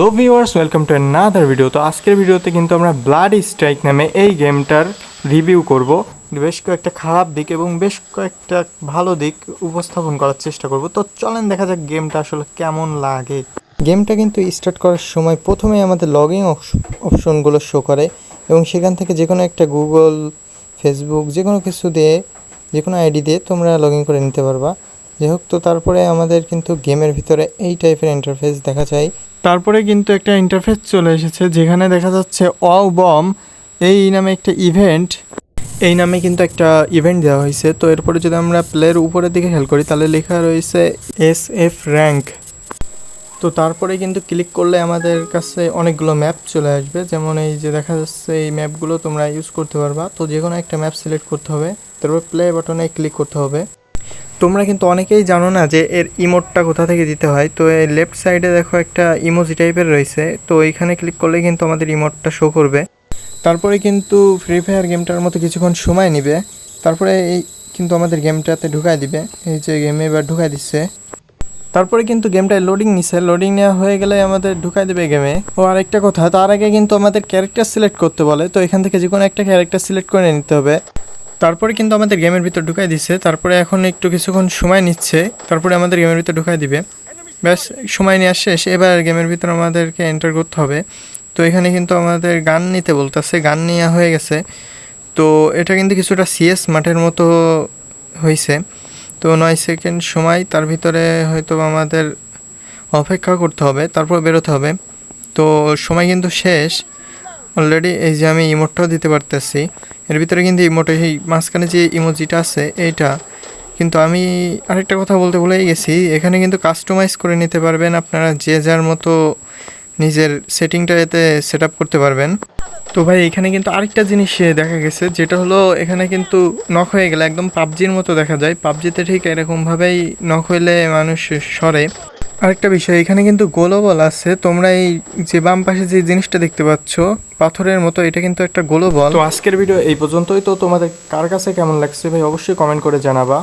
Hello viewers, welcome to another video. তো আজকের ভিডিওতে কিন্তু আমরা ব্লাড স্ট্রাইক নামে এই গেমটার রিভিউ করব। বেশ কয়েকটা খারাপ দিক এবং বেশ কয়েকটা ভালো দিক উপস্থাপন করার চেষ্টা করব। তো চলেন দেখা যাক গেমটা আসলে কেমন লাগে। গেমটা কিন্তু স্টার্ট করার সময় প্রথমে আমাদের লগইন অপশনগুলো শো করে এবং সেখান থেকে যে কোনো একটা গুগল, ফেসবুক যে কোনো কিছু দিয়ে, যে কোনো আইডি দিয়ে তোমরা লগ ইন করে নিতে পারবা। যাই হোক, তো তারপরে আমাদের কিন্তু গেমের ভিতরে এই টাইপের ইন্টারফেস দেখা যায়। তারপরে কিন্তু একটা ইন্টারফেস চলে এসেছে যেখানে দেখা যাচ্ছে ওয়াও বম এই নামে একটা ইভেন্ট, এই নামে কিন্তু একটা ইভেন্ট দেওয়া হয়েছে। তো এরপরে যদি আমরা প্লের উপরের দিকে খেয়াল করি তাহলে লেখা রয়েছে SF র্যাঙ্ক। তো তারপরে কিন্তু ক্লিক করলে আমাদের কাছে অনেকগুলো ম্যাপ চলে আসবে, যেমন এই যে দেখা যাচ্ছে এই ম্যাপগুলো তোমরা ইউজ করতে পারবা। তো যে কোনো একটা ম্যাপ সিলেক্ট করতে হবে, তারপর প্লে বাটনে ক্লিক করতে হবে। তোমরা কিন্তু অনেকেই জানো না যে এর ইমোটটা কোথা থেকে দিতে হয়। তো এই লেফট সাইডে দেখো একটা ইমোজি টাইপের রয়েছে, তো এইখানে ক্লিক করলে কিন্তু আমাদের ইমোটটা শো করবে। তারপরে কিন্তু ফ্রি ফায়ার গেমটার মতো কিছুক্ষণ সময় নেবে, তারপরে এই কিন্তু আমাদের গেমটাতে ঢুকাই দিবে। এই যে গেমে এবার ঢুকাই দিচ্ছে। তারপরে কিন্তু গেমটায় লোডিং নিছে, লোডিং নেওয়া হয়ে গেলে আমাদের ঢুকাই দেবে গেমে। ও আরেকটা কথা, তার আগে কিন্তু আমাদের ক্যারেক্টার সিলেক্ট করতে বলে, তো এখান থেকে যে কোনো একটা ক্যারেক্টার সিলেক্ট করে নিতে হবে। তারপরে কিন্তু আমাদের গেমের ভিতর ঢুকাই দিচ্ছে। তারপরে এখন একটু কিছুক্ষণ সময় নিচ্ছে, তারপরে আমাদের গেমের ভিতর ঢুকাই দিবে। ব্যাস, সময় নিয়ে শেষ। এবার গেমের ভিতর আমাদেরকে এন্টার করতে হবে। তো এখানে কিন্তু আমাদের গান নিতে বলতেছে, গান নেওয়া হয়ে গেছে। তো এটা কিন্তু কিছুটা CS মাঠের মতো হয়েছে। তো 9 সেকেন্ড সময়, তার ভিতরে হয়তো আমাদের অপেক্ষা করতে হবে, তারপর বেরোতে হবে। তো সময় কিন্তু শেষ অলরেডি। এই যে আমি ইমোটটাও দিতে পারতেছি এর ভিতরে, কিন্তু ইমোটে এই মাঝখানে যে ইমোজিটা আছে এইটা কিন্তু আমি আরেকটা কথা বলতে ভুলেই গেছি, এখানে কিন্তু কাস্টমাইজ করে নিতে পারবেন আপনারা, যে যার মতো নিজের সেটিংটা এতে সেট আপ করতে পারবেন। তো ভাই এখানে কিন্তু আরেকটা জিনিস দেখা গেছে, যেটা হলো এখানে কিন্তু নক হয়ে গেলে একদম পাবজির মতো দেখা যায়। পাবজিতে ঠিক এরকমভাবেই নক হইলে মানুষ সরে। আরেকটা বিষয়, এখানে কিন্তু গ্লোবাল আছে। তোমরা এই যে বাম পাশে যে জিনিসটা দেখতে পাচ্ছ পাথরের মতো, এটা কিন্তু একটা গ্লোবাল। তো আজকের ভিডিও এই পর্যন্তই। তো তোমাদের কার কাছে কেমন লাগছে ভাই অবশ্যই কমেন্ট করে জানাবা।